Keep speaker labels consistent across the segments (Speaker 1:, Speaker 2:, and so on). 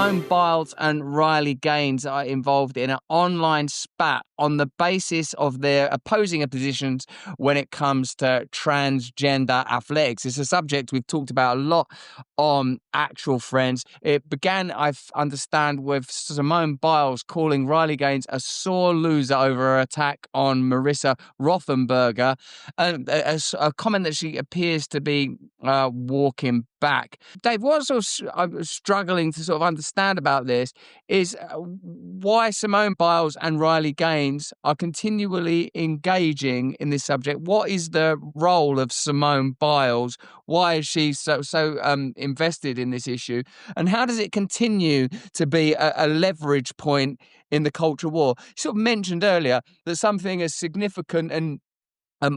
Speaker 1: Simone Biles and Riley Gaines are involved in an online spat on the basis of their opposing positions when it comes to transgender athletics. It's a subject we've talked about a lot on Actual Friends. It began, I understand, with Simone Biles calling Riley Gaines a sore loser over her attack on Marissa Rothenberger, and a comment that she appears to be walking back. Dave, what I'm struggling to sort of understand about this is why Simone Biles and Riley Gaines are continually engaging in this subject. What is the role of Simone Biles? Why is she so invested in this issue? And how does it continue to be a leverage point in the culture war? You sort of mentioned earlier that something as significant and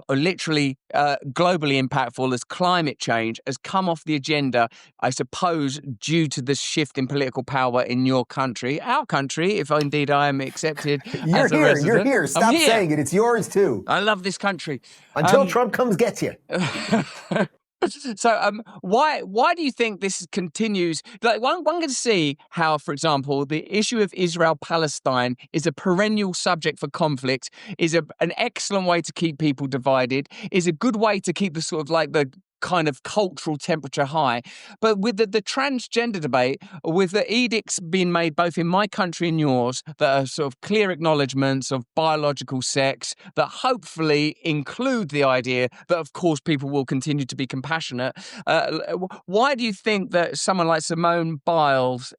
Speaker 1: literally globally impactful as climate change has come off the agenda, I suppose, due to the shift in political power in your country, our country, if indeed I am accepted as a resident.
Speaker 2: You're here. Stop saying it. It's yours too.
Speaker 1: I love this country.
Speaker 2: Until Trump comes gets you.
Speaker 1: So why do you think this continues? Like one can see how, for example, the issue of Israel-Palestine is a perennial subject for conflict, is an excellent way to keep people divided, is a good way to keep the sort of like the kind of cultural temperature high. But with the transgender debate, with the edicts being made both in my country and yours that are sort of clear acknowledgements of biological sex that hopefully include the idea that, of course, people will continue to be compassionate. Why do you think that someone like Simone Biles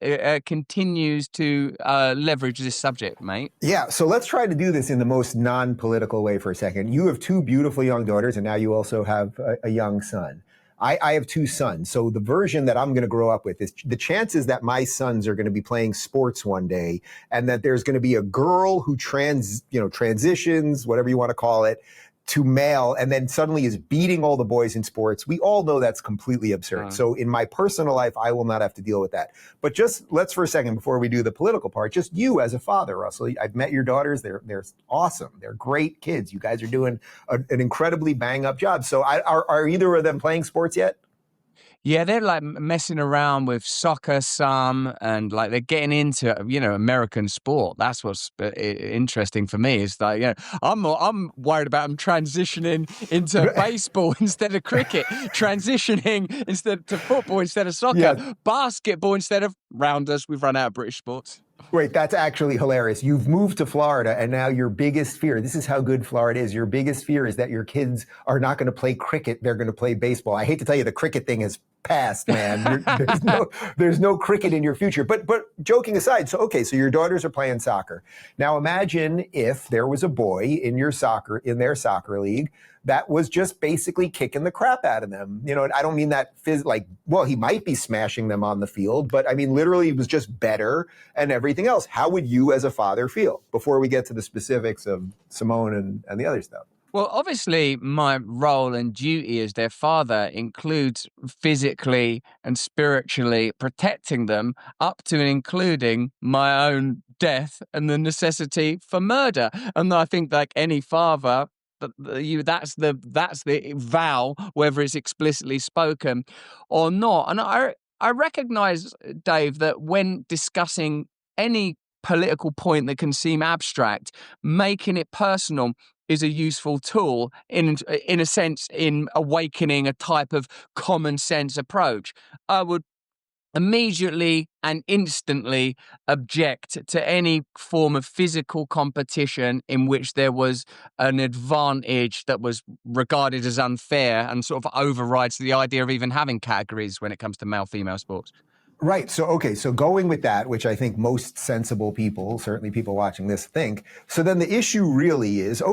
Speaker 1: continues to leverage this subject, mate?
Speaker 2: Yeah, so let's try to do this in the most non-political way for a second. You have two beautiful young daughters, and now you also have a young son. I have two sons. So the version that I'm going to grow up with is the chances that my sons are going to be playing sports one day and that there's going to be a girl who transitions, whatever you want to call it, to male and then suddenly is beating all the boys in sports. We all know that's completely absurd. So in my personal life, I will not have to deal with that. But just let's for a second, before we do the political part, just you as a father, Russell, I've met your daughters. They're awesome. They're great kids. You guys are doing an incredibly bang up job. So are either of them playing sports yet?
Speaker 1: Yeah, they're like messing around with soccer some, and like they're getting into, American sport. That's what's interesting for me. Is like, I'm worried about them transitioning into baseball instead of cricket, transitioning instead to football instead of soccer, basketball instead of rounders. We've run out of British sports.
Speaker 2: Wait, that's actually hilarious. You've moved to Florida, and now your biggest fear, this is how good Florida is, your biggest fear is that your kids are not going to play cricket, they're going to play baseball. I hate to tell you, the cricket thing is past, man. There's no cricket in your future. But joking aside, so your daughters are playing soccer. Now imagine if there was a boy in their soccer league that was just basically kicking the crap out of them. I don't mean that he might be smashing them on the field, but I mean, literally he was just better and everything else. How would you as a father feel before we get to the specifics of Simone and the other stuff?
Speaker 1: Well, obviously, my role and duty as their father includes physically and spiritually protecting them up to and including my own death and the necessity for murder. And I think, like any father, that's the vow, whether it's explicitly spoken or not. And I recognize, Dave, that when discussing any political point that can seem abstract, making it personal is a useful tool in a sense in awakening a type of common sense approach. I would immediately and instantly object to any form of physical competition in which there was an advantage that was regarded as unfair and sort of overrides the idea of even having categories when it comes to male-female sports.
Speaker 2: Right. So going with that, which I think most sensible people, certainly people watching this, think. So then the issue really is,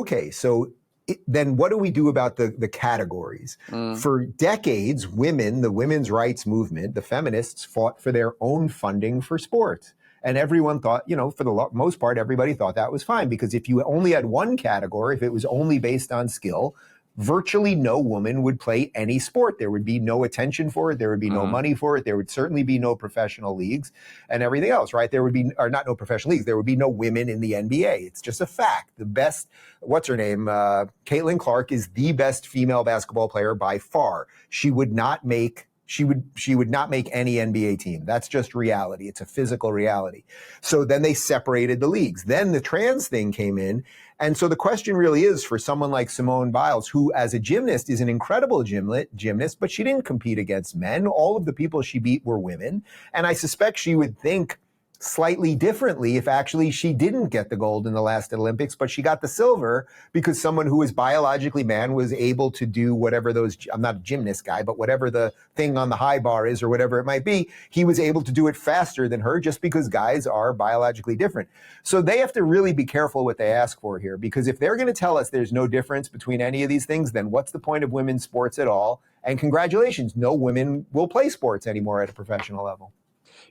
Speaker 2: then what do we do about the categories? For decades, the women's rights movement, the feminists fought for their own funding for sports. And everyone thought, for the most part, everybody thought that was fine, because if you only had one category, if it was only based on skill, virtually no woman would play any sport. There would be no attention for it. There would be no money for it. There would certainly be no professional leagues and everything else, right? There would be, or not no professional leagues. There would be no women in the NBA. It's just a fact. The best, what's her name? Caitlin Clark is the best female basketball player by far. She would not make she would not make any NBA team. That's just reality. It's a physical reality. So then they separated the leagues. Then the trans thing came in. And so the question really is for someone like Simone Biles, who as a gymnast is an incredible gymnast, but she didn't compete against men. All of the people she beat were women. And I suspect she would think slightly differently if actually she didn't get the gold in the last Olympics, but she got the silver because someone who is biologically man was able to do whatever those, I'm not a gymnast guy, but whatever the thing on the high bar is or whatever it might be, he was able to do it faster than her just because guys are biologically different. So they have to really be careful what they ask for here, because if they're going to tell us there's no difference between any of these things, then what's the point of women's sports at all? And congratulations, no women will play sports anymore at a professional level.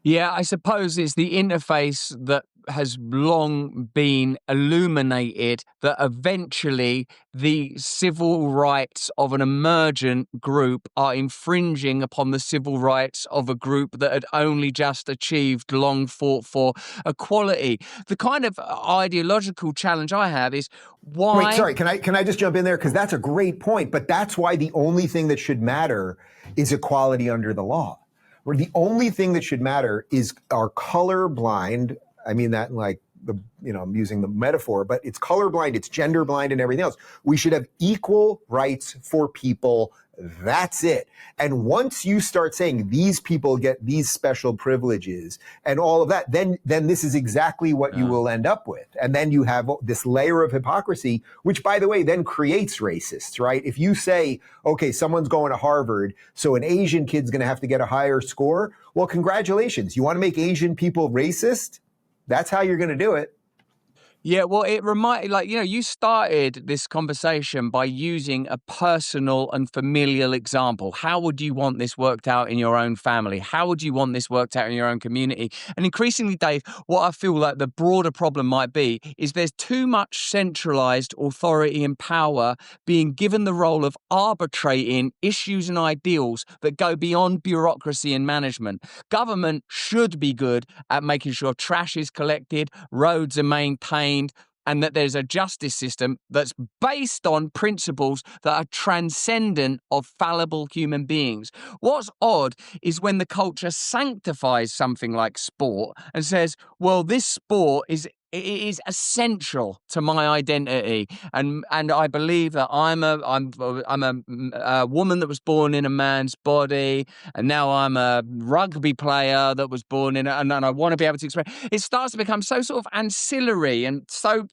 Speaker 1: Yeah, I suppose it's the interface that has long been illuminated that eventually the civil rights of an emergent group are infringing upon the civil rights of a group that had only just achieved long fought for equality. The kind of ideological challenge I have is why...
Speaker 2: Wait, sorry, can I just jump in there? Because that's a great point, but that's why the only thing that should matter is equality under the law. Where the only thing that should matter is our colorblind. I mean that in like the, I'm using the metaphor, but it's colorblind, it's gender blind and everything else. We should have equal rights for people. That's it. And once you start saying these people get these special privileges and all of that, then this is exactly what you will end up with. And then you have this layer of hypocrisy, which, by the way, then creates racists, right? If you say, okay, someone's going to Harvard, so an Asian kid's going to have to get a higher score. Well, congratulations. You want to make Asian people racist? That's how you're going to do it.
Speaker 1: Yeah, well, it reminded, you started this conversation by using a personal and familial example. How would you want this worked out in your own family? How would you want this worked out in your own community? And increasingly, Dave, what I feel like the broader problem might be is there's too much centralized authority and power being given the role of arbitrating issues and ideals that go beyond bureaucracy and management. Government should be good at making sure trash is collected, roads are maintained, and that there's a justice system that's based on principles that are transcendent of fallible human beings. What's odd is when the culture sanctifies something like sport and says, well, this sport is essential to my identity, and I believe that I'm a woman that was born in a man's body, and now I'm a rugby player that was born in and I want to be able to express. It starts to become so sort of ancillary and so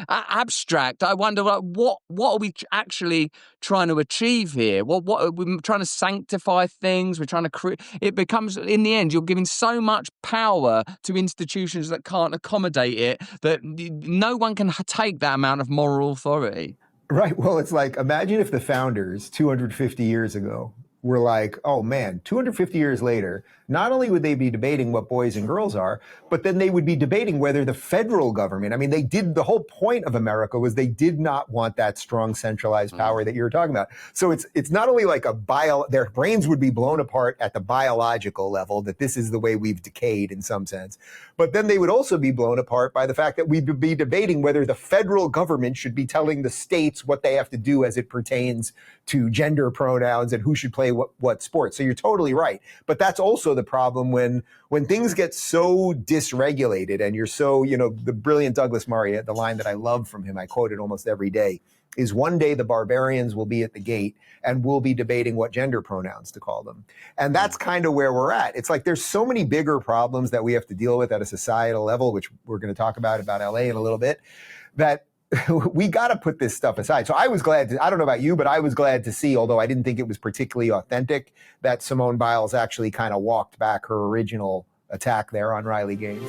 Speaker 1: abstract. I wonder what are we actually trying to achieve here? What are we trying to sanctify things? We're trying to create. It becomes, in the end, you're giving so much power to institutions that can't accommodate it that no one can take that amount of moral authority.
Speaker 2: Right. Well, it's like, imagine if the founders 250 years ago were like, oh man, 250 years later, not only would they be debating what boys and girls are, but then they would be debating whether the federal government, I mean, the whole point of America was they did not want that strong centralized power that you were talking about. So it's not only like their brains would be blown apart at the biological level, that this is the way we've decayed in some sense, but then they would also be blown apart by the fact that we'd be debating whether the federal government should be telling the states what they have to do as it pertains to gender pronouns and who should play what sports. So you're totally right. But that's also the problem when things get so dysregulated and you're so, the brilliant Douglas Murray, the line that I love from him, I quote it almost every day, is one day the barbarians will be at the gate and we'll be debating what gender pronouns to call them. And that's kind of where we're at. It's like there's so many bigger problems that we have to deal with at a societal level, which we're going to talk about LA in a little bit, that we got to put this stuff aside. So I was glad I don't know about you, but I was glad to see, although I didn't think it was particularly authentic, that Simone Biles actually kind of walked back her original attack there on Riley Gaines.